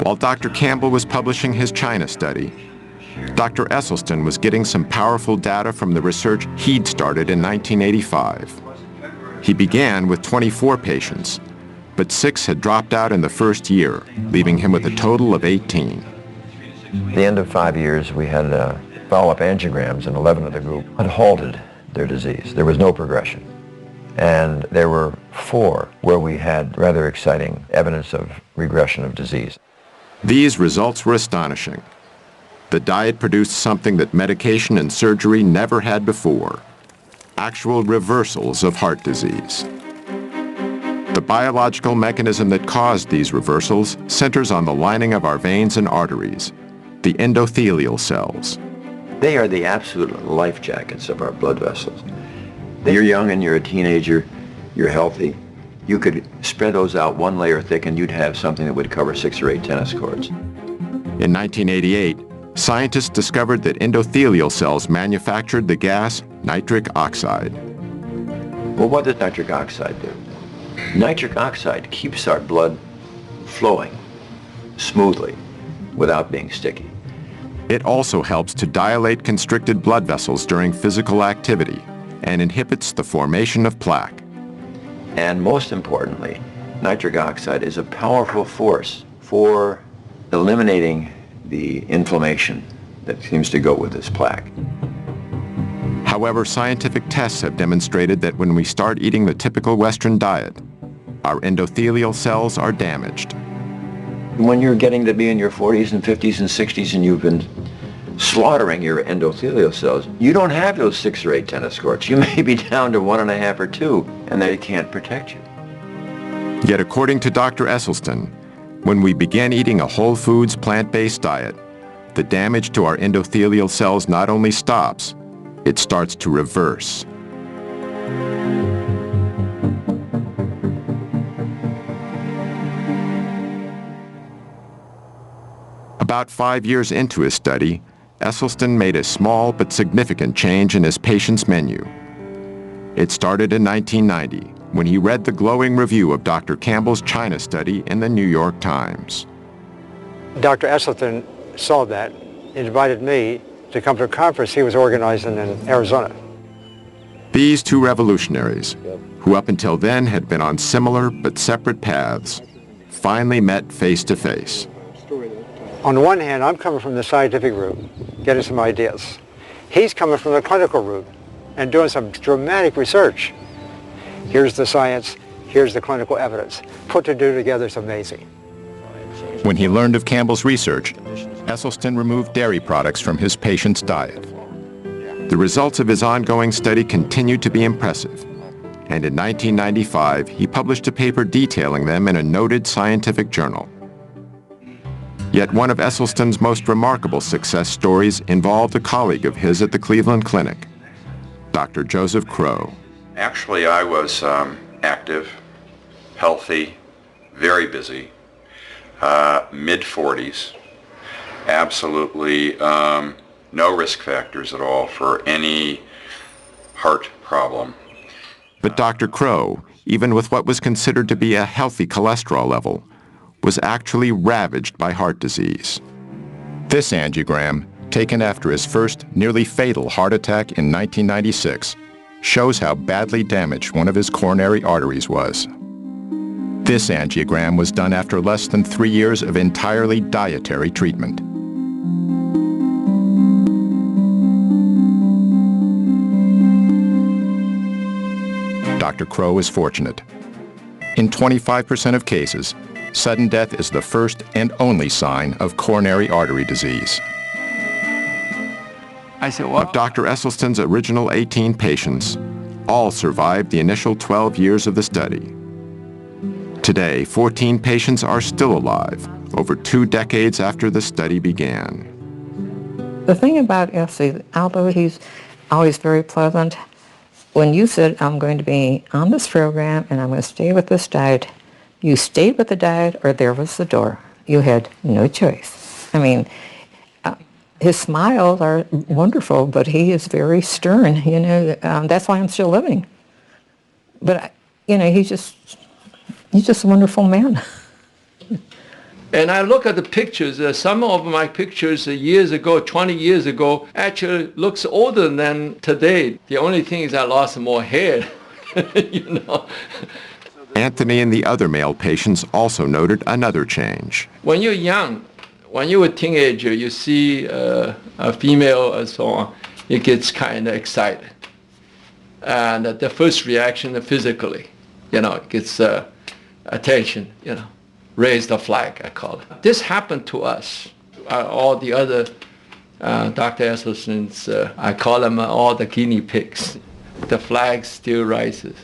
While Dr. Campbell was publishing his China study, Dr. Esselstyn was getting some powerful data from the research he'd started in 1985. He began with 24 patients, but 6 had dropped out in the first year, leaving him with a total of 18. At the end of 5 years, we had follow-up angiograms, and 11 of the group had halted their disease. There was no progression. And there were 4 where we had rather exciting evidence of regression of disease. These results were astonishing. The diet produced something that medication and surgery never had before: actual reversals of heart disease. The biological mechanism that caused these reversals centers on the lining of our veins and arteries, the endothelial cells. They are the absolute life jackets of our blood vessels. You're young and you're a teenager, you're healthy. You could spread those out one layer thick and you'd have something that would cover 6 or 8 tennis courts. In 1988, scientists discovered that endothelial cells manufactured the gas nitric oxide. Well, what does nitric oxide do? Nitric oxide keeps our blood flowing smoothly without being sticky. It also helps to dilate constricted blood vessels during physical activity and inhibits the formation of plaque. And most importantly, nitric oxide is a powerful force for eliminating the inflammation that seems to go with this plaque. However, scientific tests have demonstrated that when we start eating the typical Western diet, our endothelial cells are damaged. When you're getting to be in your 40s and 50s and 60s and you've been slaughtering your endothelial cells, you don't have those 6 or 8 tennis courts. You may be down to 1.5 or 2, and they can't protect you. Yet according to Dr. Esselstyn, when we begin eating a whole foods plant-based diet, the damage to our endothelial cells not only stops, it starts to reverse. About 5 years into his study, Esselstyn made a small but significant change in his patient's menu. It started in 1990 when he read the glowing review of Dr. Campbell's China study in the New York Times. Dr. Esselstyn saw that and invited me to come to a conference he was organizing in Arizona. These 2 revolutionaries, who up until then had been on similar but separate paths, finally met face to face. On the one hand, I'm coming from the scientific route, getting some ideas. He's coming from the clinical route and doing some dramatic research. Here's the science, here's the clinical evidence. Put the 2 together is amazing. When he learned of Campbell's research, Esselstyn removed dairy products from his patient's diet. The results of his ongoing study continued to be impressive, and in 1995, he published a paper detailing them in a noted scientific journal. Yet one of Esselstyn's most remarkable success stories involved a colleague of his at the Cleveland Clinic, Dr. Joseph Crow. Actually, I was active, healthy, very busy, mid-40s, absolutely no risk factors at all for any heart problem. But Dr. Crow, even with what was considered to be a healthy cholesterol level, was actually ravaged by heart disease. This angiogram, taken after his first nearly fatal heart attack in 1996, shows how badly damaged one of his coronary arteries was. This angiogram was done after less than 3 years of entirely dietary treatment. Dr. Crow is fortunate. In 25% of cases, sudden death is the first and only sign of coronary artery disease. Of Dr. Esselstyn's original 18 patients, all survived the initial 12 years of the study. Today, 14 patients are still alive, over 2 decades after the study began. The thing about Essie, although he's always very pleasant, when you said, I'm going to be on this program and I'm going to stay with this diet, you stayed with the diet or there was the door. You had no choice. I mean, his smiles are wonderful, but he is very stern, you know. That's why I'm still living. But, you know, he's just a wonderful man. And I look at the pictures, some of my pictures years ago, 20 years ago, actually looks older than today. The only thing is I lost more hair, you know. Anthony and the other male patients also noted another change. When you're young, when you're a teenager, you see a female and so on, it gets kind of excited. And the first reaction physically, you know, it gets attention, you know. Raise the flag, I call it. This happened to us. All the other Dr. Esselstyn's, I call them all the guinea pigs. The flag still rises.